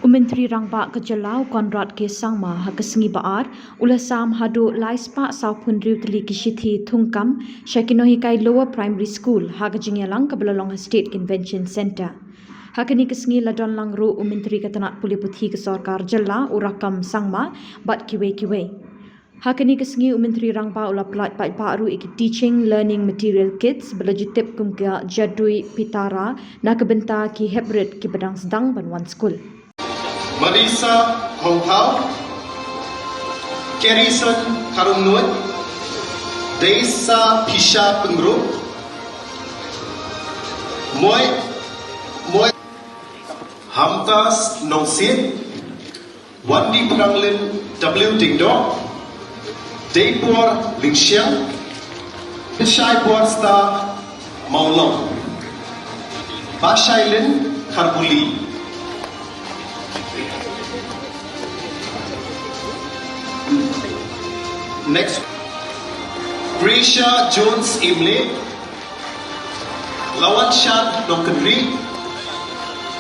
Menteri Rangba Kejelau Konrad ke Sangma Hakasngi Baar Ulasam Hadu Laispa Saupun Riutli ke Shithi Thung Nonghikai Lower Primary School Hakajingyalang Kabalalong State Convention Centre. Hakani kesngi ladon langru Menteri Ketanat Puli Puthi ke Sorkar Jella Urakam Sangma Bat Kiwe. Hakani kesngi Menteri Rangba ula pelat baru iki teaching learning material kits belajutip kumka jadui pitara nak kebenta ki hebret ki Pdiang sedang Banwan School. Marisa Hongtao, Kerison Karunut, Desa Pisha Pengru, Moy Hamtas Nongsin, Wandi Pranglin W Dingdong, Daypor Lingxiang, Pishai Borsta Maulong, Bashailin Karbuli. Next, Gracia Jones Imle, Lawan Shan Nongkandri,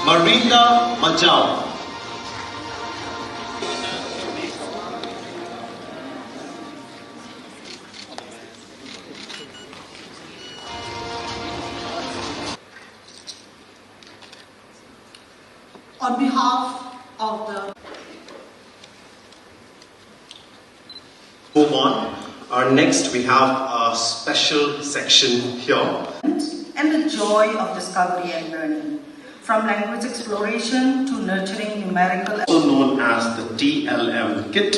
Marika Majau. On behalf of the Move on. Next we have a special section here. And the joy of discovery and learning. From language exploration to nurturing numerical, Also known as the TLM kit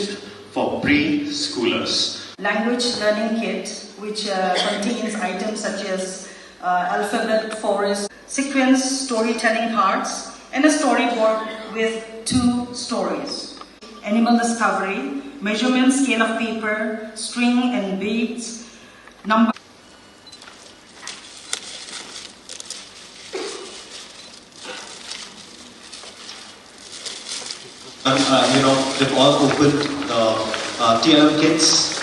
for preschoolers. Language learning kit, which contains items such as alphabet forest, sequence storytelling cards, and a storyboard with 2 stories. Animal discovery, measurement scale of paper, string and beads, number. They've all opened the TLM kits.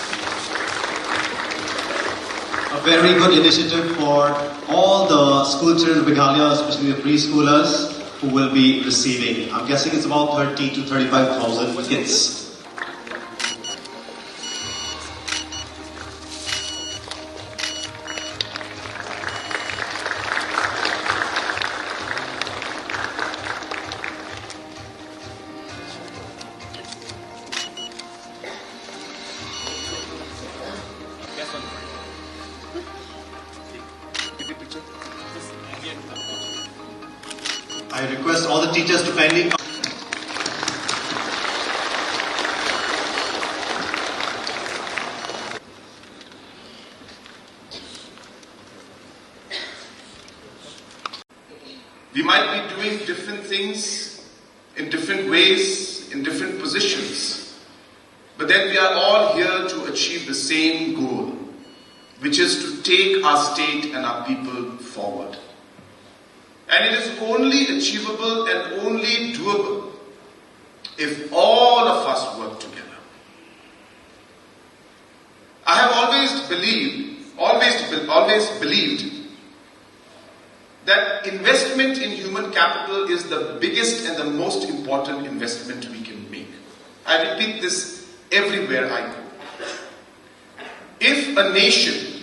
A very good initiative for all the school children of Meghalaya, especially the preschoolers, who will be receiving. I'm guessing it's about 30 to 35,000 kits. I request all the teachers to kindly come. We might be doing different things in different ways, in different positions, but then we are all here to achieve the same goal, which is to take our state and our people forward. And it is only achievable and only doable if all of us work together. I have always believed that investment in human capital is the biggest and the most important investment we can make. I repeat this everywhere I go. If a nation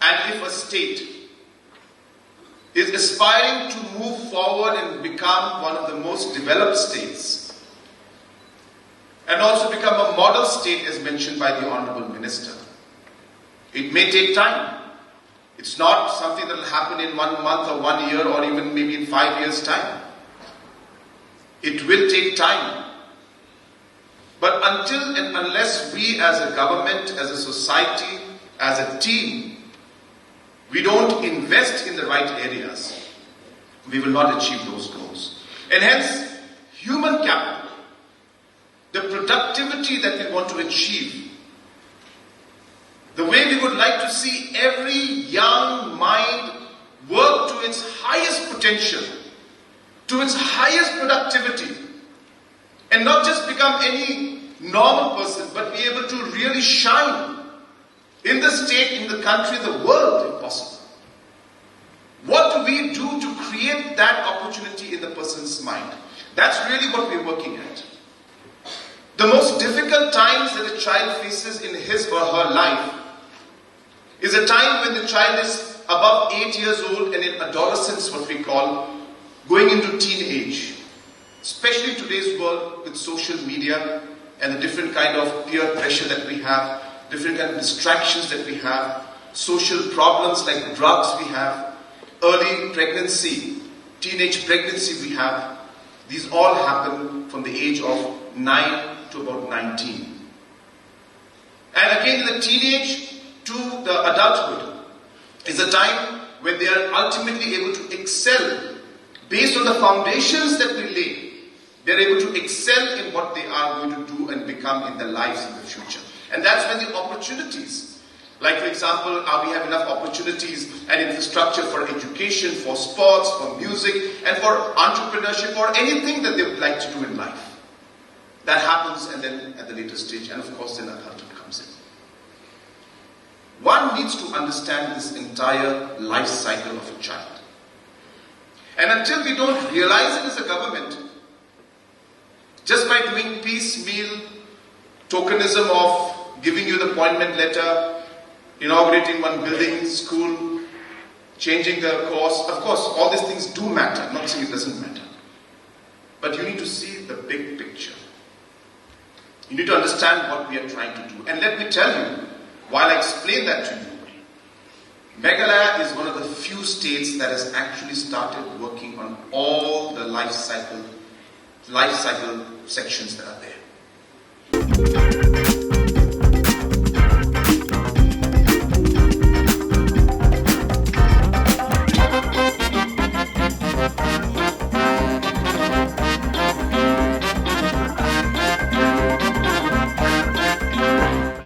and if a state is aspiring to move forward and become one of the most developed states, and also become a model state as mentioned by the Honorable Minister, it may take time. It's not something that will happen in 1 month or 1 year or even maybe in 5 years' time. It will take time. But until and unless we as a government, as a society, as a team, we don't invest in the right areas, we will not achieve those goals. And hence, human capital, the productivity that we want to achieve, the way we would like to see every young mind work to its highest potential, to its highest productivity, and not just become any normal person, but be able to really shine in the state, in the country, the world, if possible. What do we do to create that opportunity in the person's mind? That's really what we're working at. The most difficult times that a child faces in his or her life is a time when the child is above 8 years old and in adolescence, what we call, going into teenage. Especially in today's world with social media and the different kind of peer pressure that we have, different kind of distractions that we have, social problems like drugs we have, early pregnancy, teenage pregnancy we have. These all happen from the age of 9 to about 19. And again, in the teenage to the adulthood is a time when they are ultimately able to excel based on the foundations that we lay. They're able to excel in what they are going to do and become in their lives in the future. And that's when the opportunities, like for example, we have enough opportunities and infrastructure for education, for sports, for music, and for entrepreneurship or anything that they would like to do in life. That happens and then at the later stage, and of course then adulthood comes in. One needs to understand this entire life cycle of a child. And until we don't realize it as a government, just by doing piecemeal tokenism of giving you the appointment letter, inaugurating one building, school, changing the course, of course all these things do matter, I'm not saying it doesn't matter. But you need to see the big picture. You need to understand what we are trying to do. And let me tell you, while I explain that to you, Meghalaya is one of the few states that has actually started working on all the life cycle sections that are there.